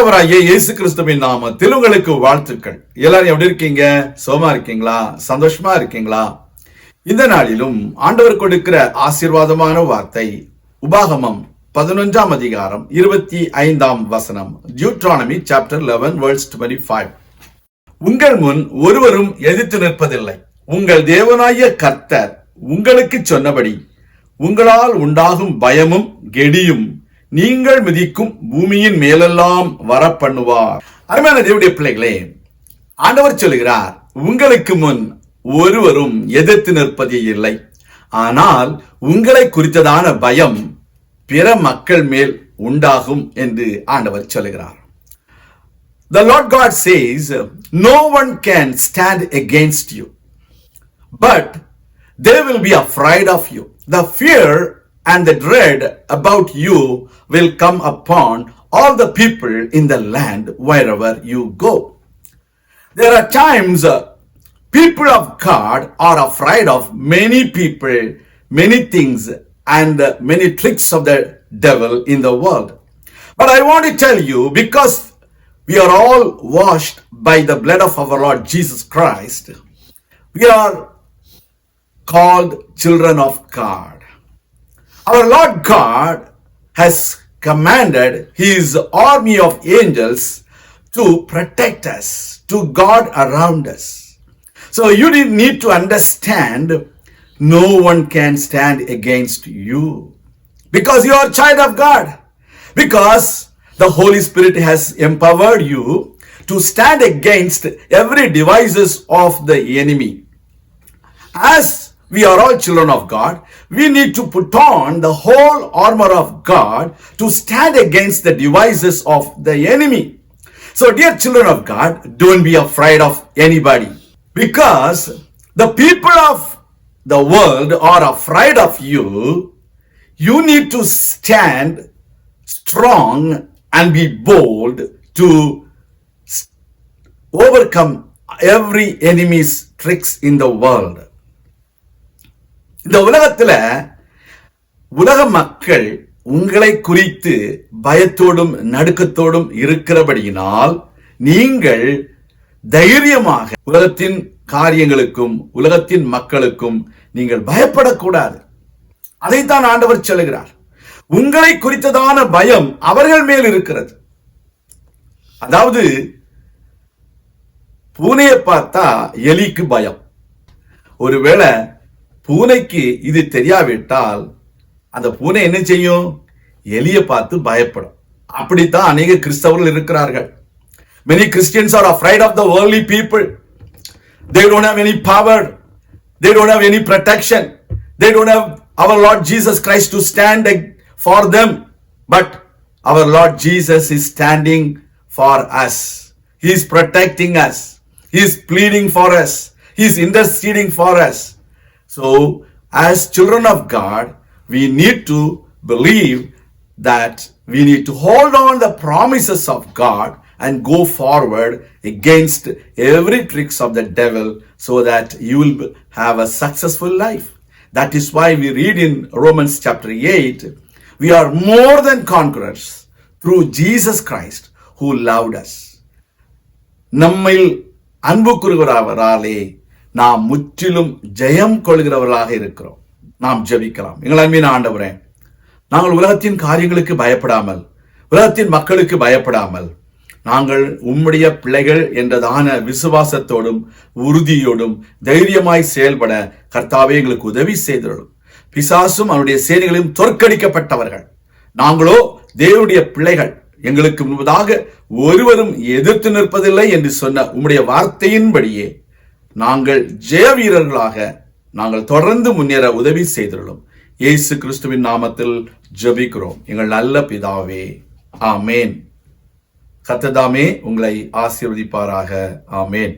ஆண்டவராகிய இயேசு கிறிஸ்துவின் நாமத்தில் உங்களுக்கு வாழ்த்துக்கள். எல்லாரும் எப்படி இருக்கீங்க? சோமா இருக்கீங்களா? சந்தோஷமா இருக்கீங்களா? இந்த நாளிலும் ஆண்டவர் கொடுக்கிற ஆசீர்வாதமான வார்த்தை உபாகமம் 11ஆம் அதிகாரம் 25ஆம் வசனம். Deuteronomy chapter 11 verse 25. உங்கள் முன் ஒருவரும் எதிர்த்து நிற்பதில்லை. உங்கள் தேவனாகிய கர்த்தர் உங்களுக்கு சொன்னபடி உங்களால் உண்டாகும் பயமும் கெடியும் நீங்கள் மிதிக்கும் பூமியின் மேலெல்லாம் வர பண்ணுவார். அருமையான தேவனுடைய பிள்ளைகளே, ஆண்டவர் சொல்கிறார், உங்களுக்கு முன் ஒருவரும் எதிர்த்து நிற்பதே இல்லை. ஆனால் உங்களை குறித்ததான பயம் பிற மக்கள் மேல் உண்டாகும் என்று ஆண்டவர் சொல்கிறார். The Lord God says, no one can stand against you, but they will be afraid of you. The fear and the dread about you will come upon all the people in the land wherever you go. There are times people of God are afraid of many people, many things, and many tricks of the devil in the world. But I want to tell you, because we are all washed by the blood of our Lord Jesus Christ, we are called children of God. Our Lord God has commanded His army of angels to protect us, to guard around us. So you need to understand, no one can stand against you because you are a child of God. Because the Holy Spirit has empowered you to stand against every devices of the enemy. As we are all children of God, we need to put on the whole armor of God to stand against the devices of the enemy. So dear children of God, don't be afraid of anybody, because the people of the world are afraid of you. You need to stand strong and be bold to overcome every enemy's tricks in the world. இந்த உலகத்துல உலக மக்கள் உங்களை குறித்து பயத்தோடும் நடுக்கத்தோடும் இருக்கிறபடியினால் நீங்கள் தைரியமாக உலகத்தின் காரியங்களுக்கும் உலகத்தின் மக்களுக்கும் நீங்கள் பயப்படக்கூடாது. அதைத்தான் ஆண்டவர் சொல்லுகிறார். உங்களை குறித்ததான பயம் அவர்கள் மேல் இருக்கிறது. அதாவது பூனையை பார்த்தா எலிக்கு பயம். ஒருவேளை பூனைக்கு இது தெரியாவிட்டால் அந்த பூனை என்ன செய்யும்? எலியை பார்த்து பயப்படும். அப்படித்தான் அநேக கிறிஸ்தவர்கள் இருக்கிறார்கள். Many Christians are afraid of the worldly people. They don't have any power. They don't have any protection. They don't have our Lord Jesus Christ to stand for them. But our Lord Jesus is standing for us. He is protecting us. He is pleading for us. He is interceding for us. So, as children of God, we need to believe that we need to hold on the promises of God and go forward against every tricks of the devil, so that you will have a successful life. That is why we read in Romans chapter 8, we are more than conquerors through Jesus Christ who loved us. நம்மில் அன்பு கூறுகிறவராலே நாம் முற்றிலும் ஜெயம் கொள்கிறவர்களாக இருக்கிறோம். நாம் ஜெபிக்கலாம். எங்கள் அன்பின் ஆண்டவரே, நாங்கள் உலகத்தின் காரியங்களுக்கு பயப்படாமல், உலகத்தின் மக்களுக்கு பயப்படாமல், நாங்கள் உம்முடைய பிள்ளைகள் என்றதான விசுவாசத்தோடும் உறுதியோடும் தைரியமாய் செயல்பட கர்த்தாவே எங்களுக்கு உதவி செய்தருளும். பிசாசும் அவனுடைய சேனைகளையும் தோற்கடிக்கப்பட்டவர்கள். நாங்களோ தேவனுடைய பிள்ளைகள். எங்களுக்கு முன்பதாக ஒருவரும் எதிர்த்து நிற்பதில்லை என்று சொன்ன உம்முடைய வார்த்தையின்படியே நாங்கள் ஜெய வீரர்களாக நாங்கள் தொடர்ந்து முன்னேற உதவி செய்துள்ளோம். இயேசு கிறிஸ்துவின் நாமத்தில் ஜெபிக்கிறோம் எங்கள் நல்ல பிதாவே, ஆமேன். கர்த்தர் தாமே உங்களை ஆசீர்வதிப்பாராக. ஆமேன்.